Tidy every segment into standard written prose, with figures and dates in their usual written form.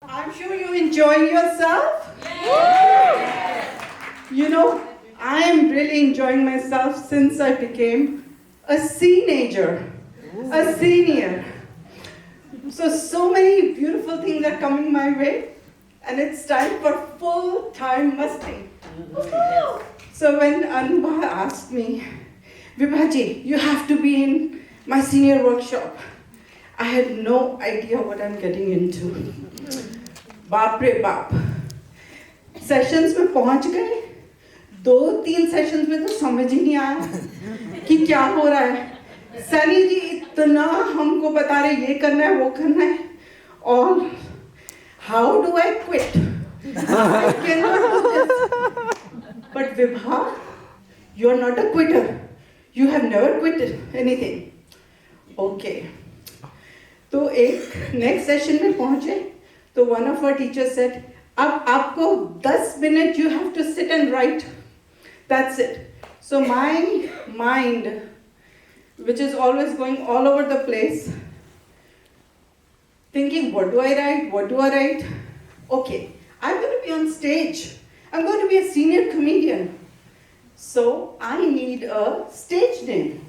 I'm sure you're enjoying yourself. Yes. You know, I am really enjoying myself since I became a teenager, a senior. So many beautiful things are coming my way, and it's time for full-time musty. So when Anubha asked me, Vibhaji, you have to be in my senior workshop, I had no idea what I'm getting into. बाप रे बाप, sessions में पहुंच गए, 2-3 sessions में तो समझ ही नहीं आया कि क्या हो रहा है। सनी जी इतना हमको बता रहे ये करना है वो करना है, और how do I quit? I cannot do this. But Vibha, you are not a quitter. You have never quit anything. Okay. तो एक नेक्स्ट सेशन में पहुंचे तो one of our teachers said, अब आपको 10 minutes you have to sit and write. That's it. So my mind, which is always going all over the place, thinking, what do I write? What do I write? Okay, I'm going to be on stage. I'm going to be a senior comedian. So I need a stage name.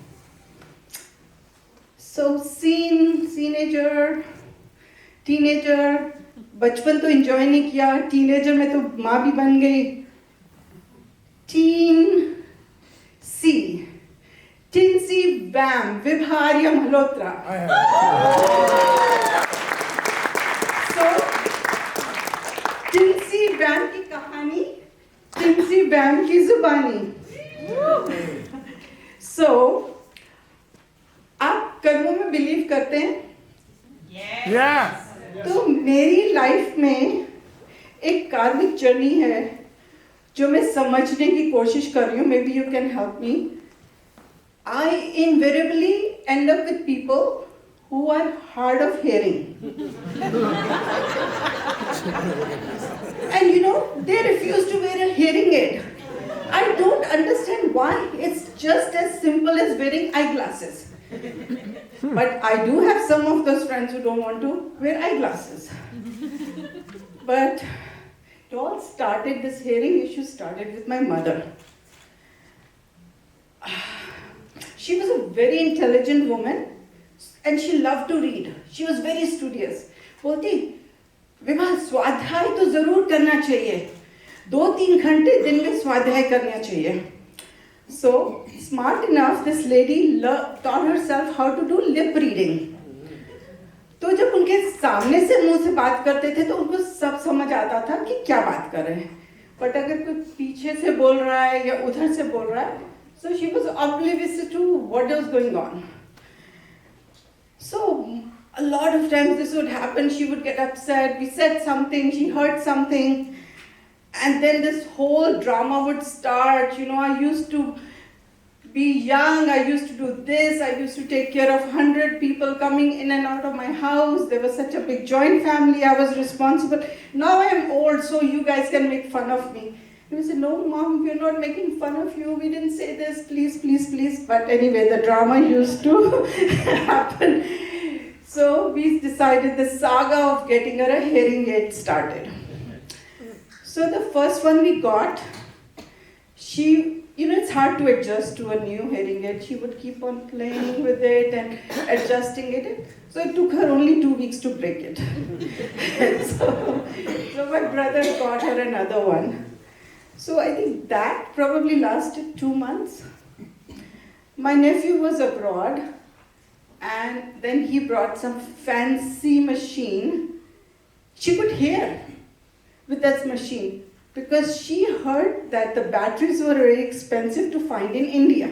So teenager, बचपन तो enjoy नहीं किया, teenager में तो माँ भी बन गई, टिंसी वैम विभा मल्होत्रा. So टिंसी वैम की कहानी, टिंसी वैम की जुबानी. So आप कर्मों में बिलीव करते हैं? Yes. तो मेरी लाइफ में एक कार्मिक जर्नी है जो मैं समझने की कोशिश कर रही हूँ. May be you can help me. I invariably and up with people who are hard of hearing. And you know, they refuse to wear a hearing aid. I don't understand why. It's just as simple as wearing eyeglasses. But I do have some of those friends who don't want to wear eyeglasses. But it all started, this hearing issue started with my mother. She was a very intelligent woman and she loved to read. She was very studious. बोलती, विभा स्वाध्याय तो जरूर करना चाहिए, 2-3 घंटे दिन में स्वाध्याय करना चाहिए. So smart enough, this lady taught herself how to do lip reading. तो जब उनके सामने से मुंह से बात करते थे तो उनको सब समझ आता था कि क्या बात कर रहे हैं. बट अगर कोई पीछे से बोल रहा है या उधर से बोल रहा है, so she was oblivious to what was going on. So a lot of times this would happen. She would get upset. We said something, she heard something. And then this whole drama would start. You know, I used to be young, I used to do this, I used to take care of 100 people coming in and out of my house. There was such a big joint family, I was responsible. Now I am old, so you guys can make fun of me. And we said, no mom, we're not making fun of you, we didn't say this, please, please, please. But anyway, the drama used to happen. So we decided the saga of getting her a hearing aid started. So the first one we got, it's hard to adjust to a new hearing aid. She would keep on playing with it and adjusting it. So it took her only 2 weeks to break it. so my brother got her another one. So I think that probably lasted 2 months. My nephew was abroad and then he brought some fancy machine. She could hear with that machine because she heard that the batteries were very expensive to find in India.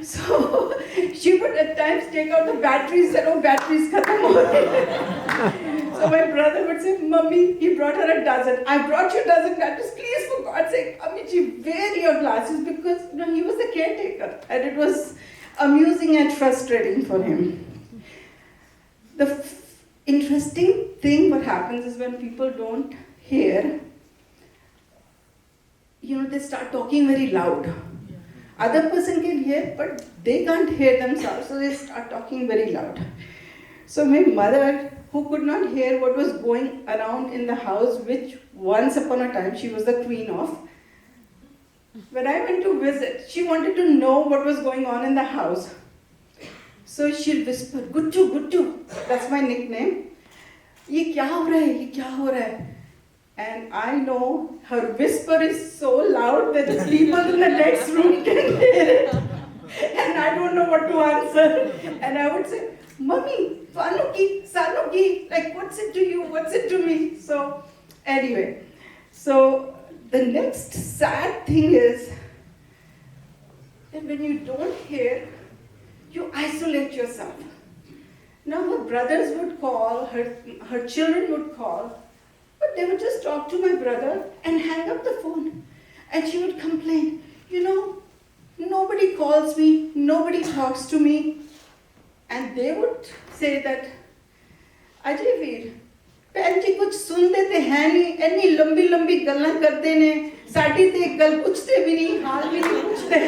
So she would at times take out the batteries and batteries khatam ho gaye. So my brother would say, Mummy, he brought her a dozen. I brought you a dozen batteries. Please, for God's sake, Amiji, wear your glasses, because he was the caretaker and it was amusing and frustrating for him. The interesting thing what happens is when people don't hear, they start talking very loud. Other person can hear, but they can't hear themselves, so they start talking very loud. So my mother, who could not hear what was going around in the house, which once upon a time she was the queen of, when I went to visit, she wanted to know what was going on in the house. So she'll whisper, Guttu, Guttu, that's my nickname. ये क्या हो रहा है? ये क्या हो रहा है? And I know her whisper is so loud that the people in the next room can hear it. And I don't know what to answer. And I would say, Mummy, Sanuki, like what's it to you? What's it to me? So anyway, so the next sad thing is that when you don't hear, you isolate yourself. Now her brothers would call, her children would call, but they would just talk to my brother and hang up the phone. And she would complain, you know, nobody calls me, nobody talks to me. And they would say that, Ajay Veer, ਭੈਣ ਜੀ ਕੁਝ ਸੁਣਦੇ ਤੇ ਹੈ ਨਹੀਂ ਇੰਨੀ ਲੰਬੀ ਲੰਬੀ ਗੱਲਾਂ ਕਰਦੇ ਨੇ ਸਾਡੀ ਤੇ ਗੱਲ ਪੁੱਛਦੇ ਵੀ ਨਹੀਂ ਹਾਲ ਵੀ ਨਹੀਂ ਪੁੱਛਦੇ